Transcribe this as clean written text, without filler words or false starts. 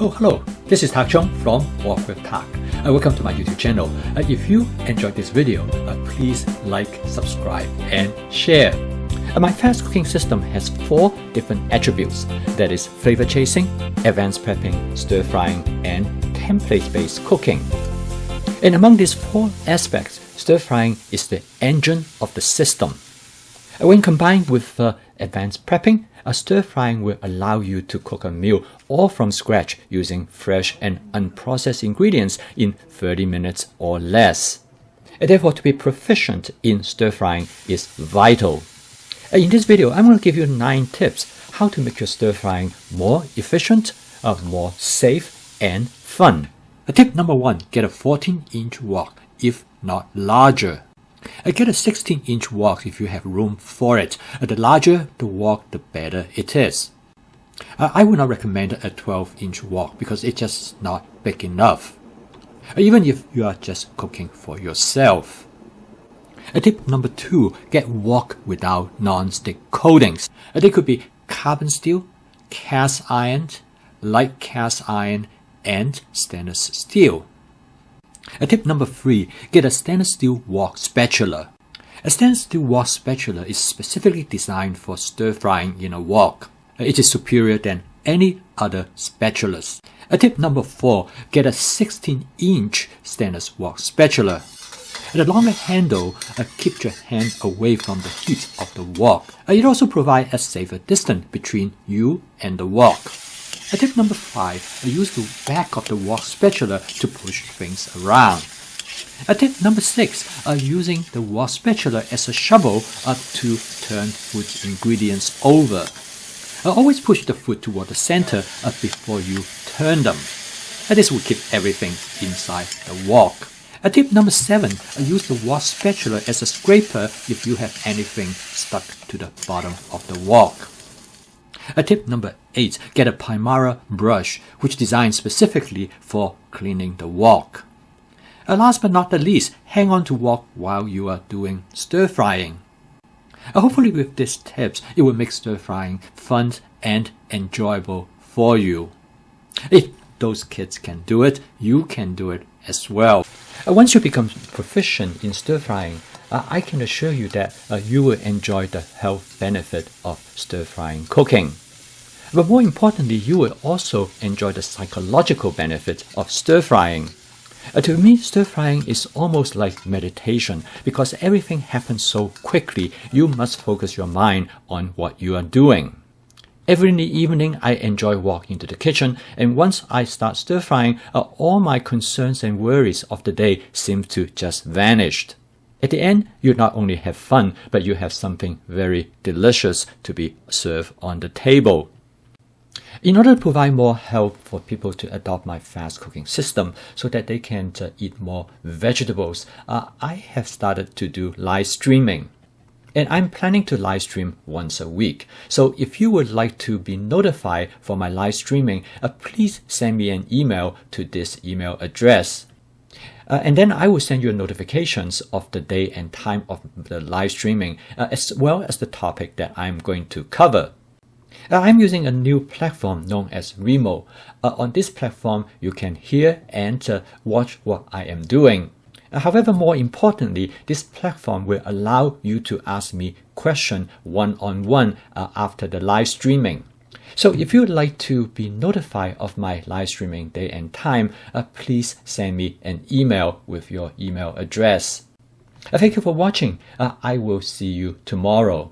Oh, hello, this is Tak Chung from Walk with Tak. Welcome to my YouTube channel. If you enjoyed this video, please like, subscribe, and share. My fast cooking system has 4 different attributes. That is flavor chasing, advanced prepping, stir frying, and template-based cooking. And among these 4 aspects, stir frying is the engine of the system. When combined with advanced prepping, stir frying will allow you to cook a meal all from scratch using fresh and unprocessed ingredients in 30 minutes or less. Therefore, to be proficient in stir frying is vital. In this video, I'm going to give you 9 tips how to make your stir frying more efficient, more safe, and fun. Tip number 1, get a 14-inch wok, if not larger. Get a 16-inch wok if you have room for it. The larger the wok, the better it is. I would not recommend a 12-inch wok because it's just not big enough, even if you are just cooking for yourself. Tip number 2, get wok without non-stick coatings. They could be carbon steel, cast iron, light cast iron, and stainless steel. Tip number 3, get a stainless steel wok spatula. A stainless steel wok spatula is specifically designed for stir frying in a wok. It is superior than any other spatulas. Tip number 4, get a 16-inch stainless wok spatula. The longer handle keeps your hand away from the heat of the wok. It also provides a safer distance between you and the wok. Tip number 5, use the back of the wok spatula to push things around. Tip number 6, using the wok spatula as a shovel to turn food ingredients over. Always push the food toward the center before you turn them. This will keep everything inside the wok. Tip number 7, use the wok spatula as a scraper if you have anything stuck to the bottom of the wok. Tip number 8, get a Primera brush, which is designed specifically for cleaning the wok. Last but not the least, hang on to wok while you are doing stir frying. Hopefully with these tips, it will make stir frying fun and enjoyable for you. If those kids can do it, you can do it as well. Once you become proficient in stir frying, I can assure you that you will enjoy the health benefit of stir frying cooking. But more importantly, you will also enjoy the psychological benefit of stir frying. To me, stir frying is almost like meditation because everything happens so quickly, you must focus your mind on what you are doing. Every evening, I enjoy walking into the kitchen, and once I start stir frying, all my concerns and worries of the day seem to just vanish. At the end, you not only have fun, but you have something very delicious to be served on the table. In order to provide more help for people to adopt my fast cooking system so that they can eat more vegetables, I have started to do live streaming. And I'm planning to live stream once a week. So if you would like to be notified for my live streaming, please send me an email to this email address. And then I will send you notifications of the day and time of the live streaming, as well as the topic that I'm going to cover. I'm using a new platform known as Remo. On this platform, you can hear and watch what I am doing. However, more importantly, this platform will allow you to ask me questions one-on-one after the live streaming. So if you would like to be notified of my live streaming day and time, please send me an email with your email address. Thank you for watching. I will see you tomorrow.